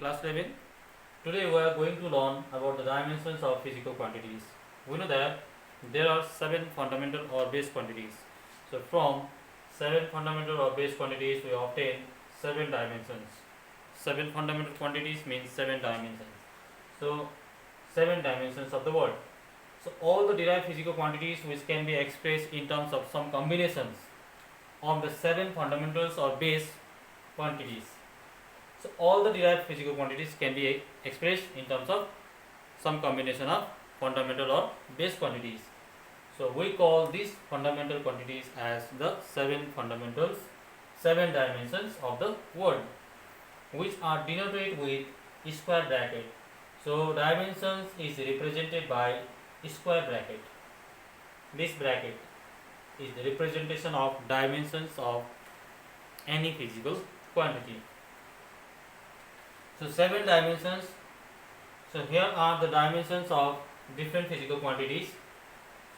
class 11. Today we are going to learn about the dimensions of physical quantities. We know that there are 7 fundamental or base quantities. So from 7 fundamental or base quantities we obtain 7 dimensions. 7 fundamental quantities means 7 dimensions. So 7 dimensions of the world. So all the derived physical quantities which can be expressed in terms of some combinations of the 7 fundamentals or base quantities. So all the derived physical quantities can be expressed in terms of some combination of fundamental or base quantities. So we call these fundamental quantities as the 7 fundamentals, 7 dimensions of the world, which are denoted with square bracket. So dimensions is represented by square bracket. This bracket is the representation of dimensions of any physical quantity. So 7 dimensions. So here are the dimensions of different physical quantities.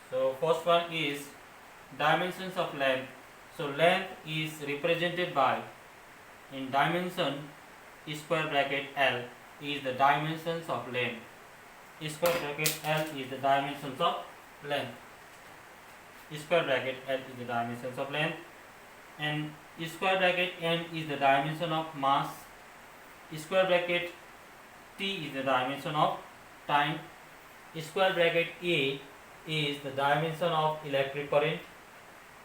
So first one is dimensions of length. So length is represented by, in dimension, square bracket L is the dimensions of length. Square bracket L is the dimensions of length. Square bracket L is the dimensions of length, and square bracket M is the dimension of mass. Square bracket T is the dimension of time. Square bracket A is the dimension of electric current.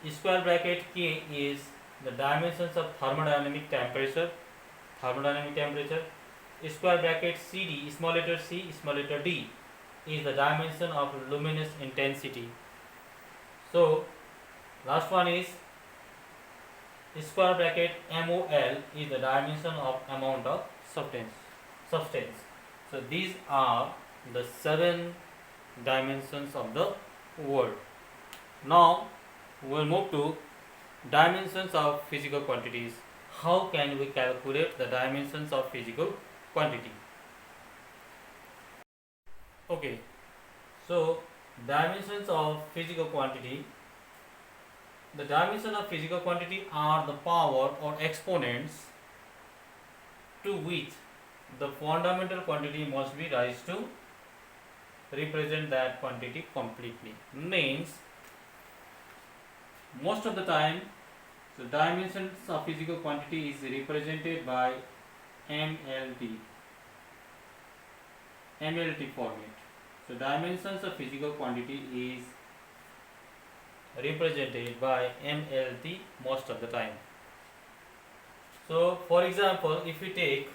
Square bracket K is the dimensions of thermodynamic temperature. Square bracket CD, small letter c, small letter d, is the dimension of luminous intensity. So last one is square bracket MOL is the dimension of amount of substance. So these are the 7 dimensions of the world. Now we will move to dimensions of physical quantities. How can we calculate the dimensions of physical quantity? Okay, so dimensions of physical quantity. The dimension of physical quantity are the power or exponents to which the fundamental quantity must be raised to represent that quantity completely. Means most of the time, so dimensions of physical quantity is represented by MLT format. So dimensions of physical quantity is represented by MLT most of the time. So for example, if we take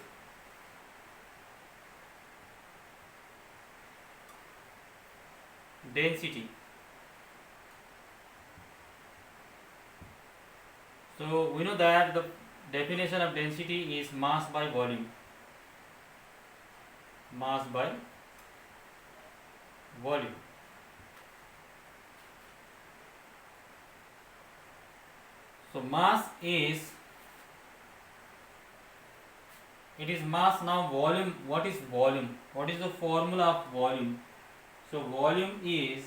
density, so we know that the definition of density is mass by volume. So mass is, it is mass. Now volume, what is volume? What is the formula of volume? So volume is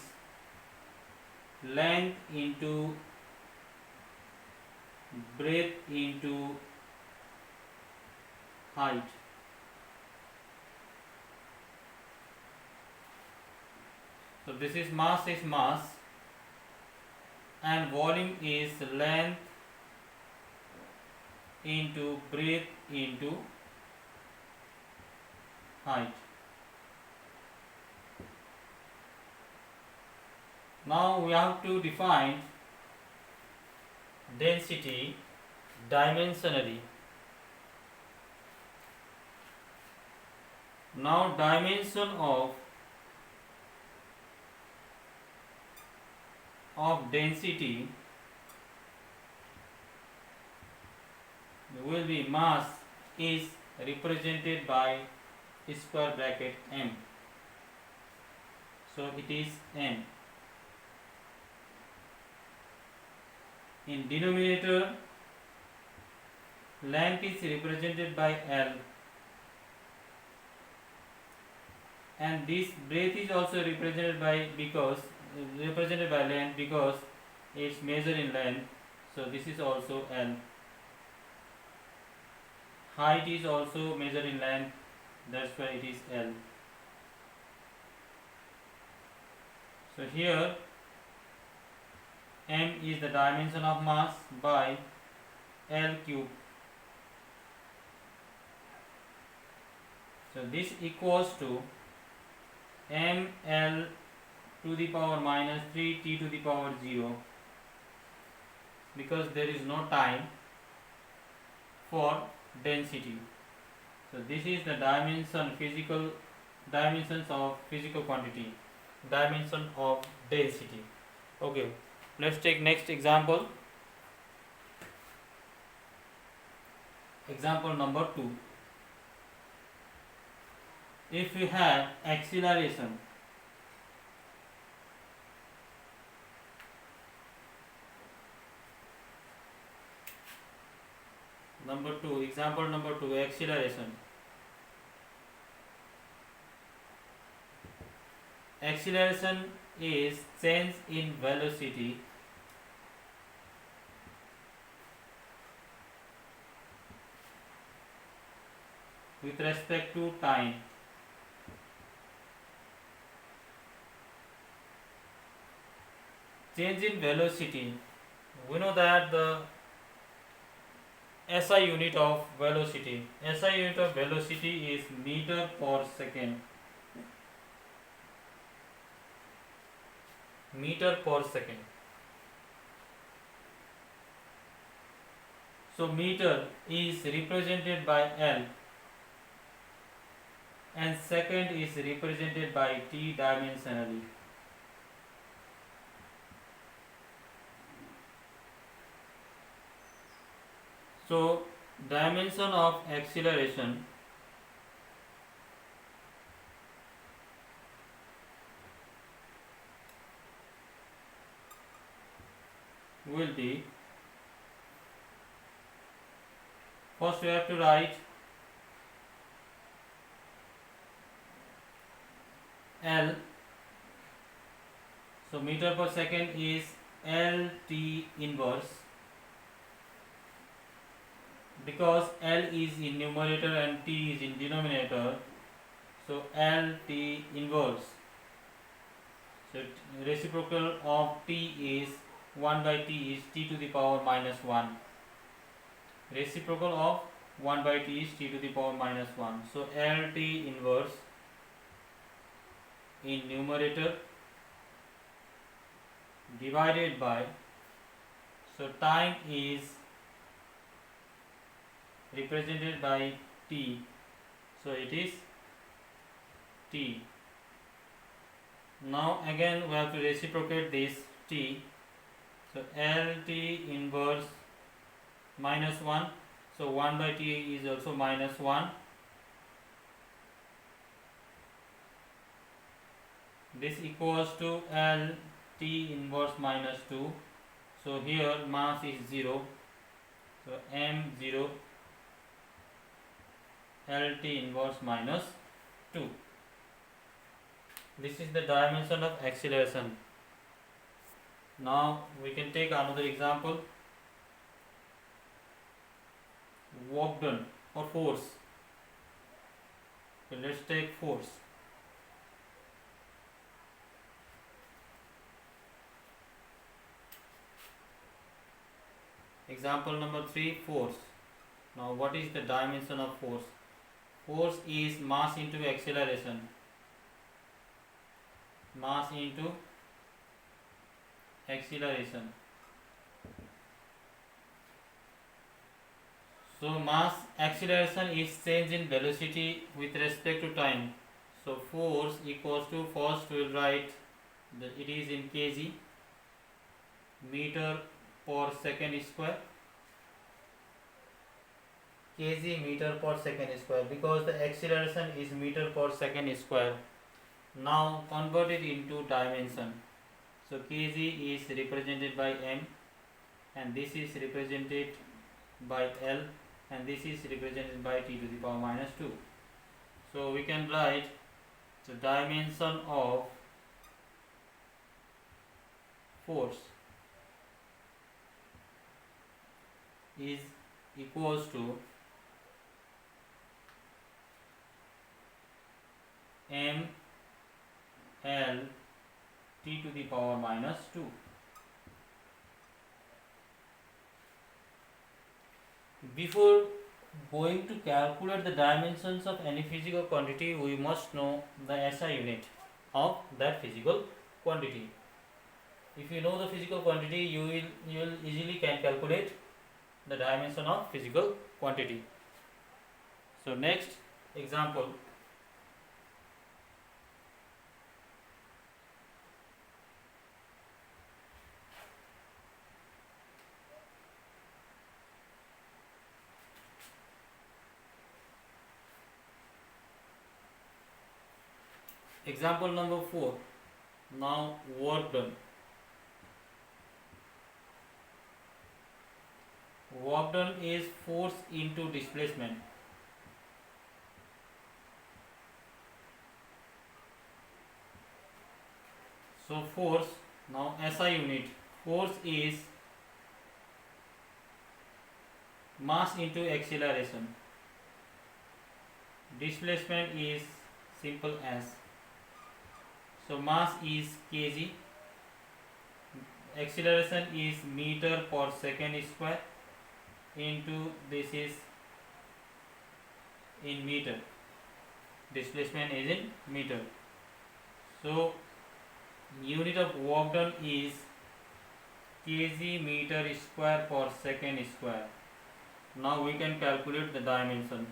length into breadth into height. So this is mass, and volume is length into breadth into height. Now we have to define density dimensionally. Now dimension of density will be mass is represented by square bracket M. So it is M. In denominator, length is represented by L, and this breadth is also represented by length because it's measured in length. So this is also L. Height is also measured in length, That's why it is L. So here m is the dimension of mass by L cube. So this equals to ml to the power minus 3 t to the power 0, because there is no time for density. So this is the dimensions of physical quantity, dimension of density. Okay, let's take next example. Example number 2. If we have acceleration number 2, example number 2, acceleration. Acceleration is change in velocity with respect to time. Change in velocity, we know that the SI unit of velocity, SI unit of velocity is meter per second. Meter per second. So meter is represented by L and second is represented by T dimensionally. So dimension of acceleration will be, first we have to write L. So meter per second is LT inverse, because L is in numerator and T is in denominator. So LT inverse. So reciprocal of T is 1 by T is T to the power minus 1. Reciprocal of 1 by T is T to the power minus 1. So LT inverse in numerator divided by, so time is represented by T, so it is T. Now again we have to reciprocate this T, so LT inverse minus 1, so 1 by T is also minus 1. This equals to LT inverse minus 2, so here mass is 0, so m0 LT inverse minus 2. This is the dimension of acceleration. Now we can take another example. Work done or force. So let's take force. Example number 3, force. Now what is the dimension of force? Force is mass into acceleration. Mass into acceleration. So mass acceleration is change in velocity with respect to time. So force equals to, first we will write it is in kg, meter per second square. Kg meter per second square, because the acceleration is meter per second square. Now convert it into dimension. So kg is represented by m, and this is represented by L, and this is represented by T to the power minus 2. So we can write the dimension of force is equals to m l t to the power minus 2. Before going to calculate the dimensions of any physical quantity, we must know the SI unit of that physical quantity. If you know the physical quantity, you will easily can calculate the dimension of physical quantity. So next example. Example number 4. Now work done. Work done is force into displacement. So force, now SI unit, force is mass into acceleration. Displacement is simple as. So mass is kg, acceleration is meter per second square into this is in meter, displacement is in meter. So unit of work done is kg meter square per second square. Now we can calculate the dimension.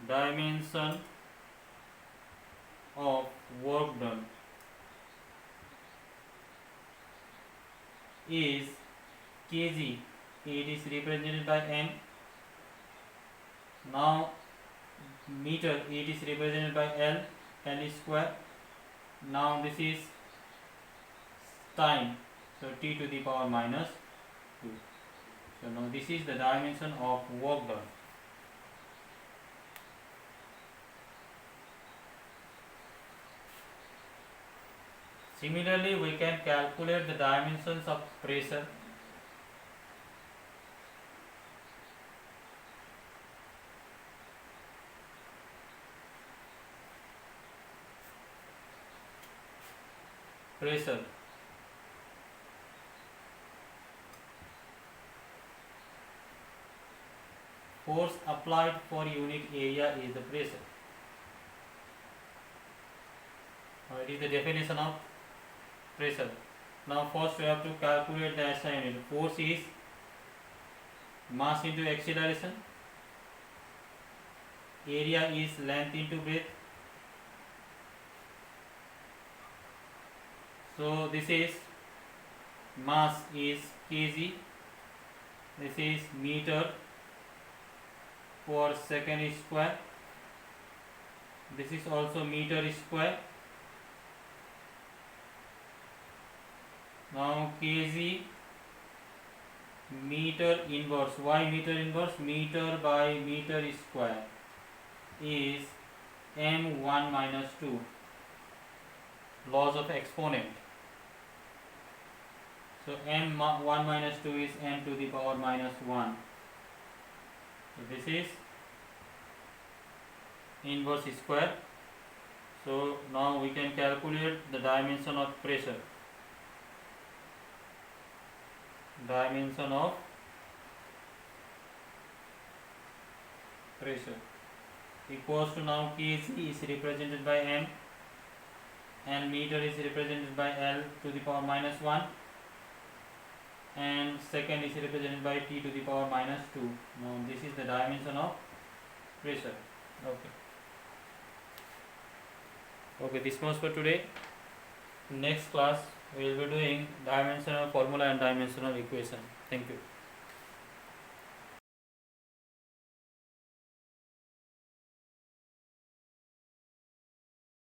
Dimension of work done is kg, it is represented by m. Now meter, it is represented by l square. Now this is time, so t to the power minus 2. So now this is the dimension of work done. Similarly, we can calculate the dimensions of pressure. Pressure. Force applied for unit area is the pressure. It is the definition of pressure. Now first we have to calculate the SI unit. Force is mass into acceleration. Area is length into breadth. So this is mass is kg. This is meter per second square. This is also meter square. Now kg meter inverse. Why meter inverse? Meter by meter square is m1 minus 2. Laws of exponent. So m1 minus 2 is m to the power minus 1. So this is inverse square. So now we can calculate the dimension of pressure. Dimension of pressure equals to, now kg is represented by m and meter is represented by l to the power minus 1 and second is represented by t to the power minus 2. Now this is the dimension of pressure. Okay, this much for today. Next class we will be doing dimensional formula and dimensional equation. Thank you.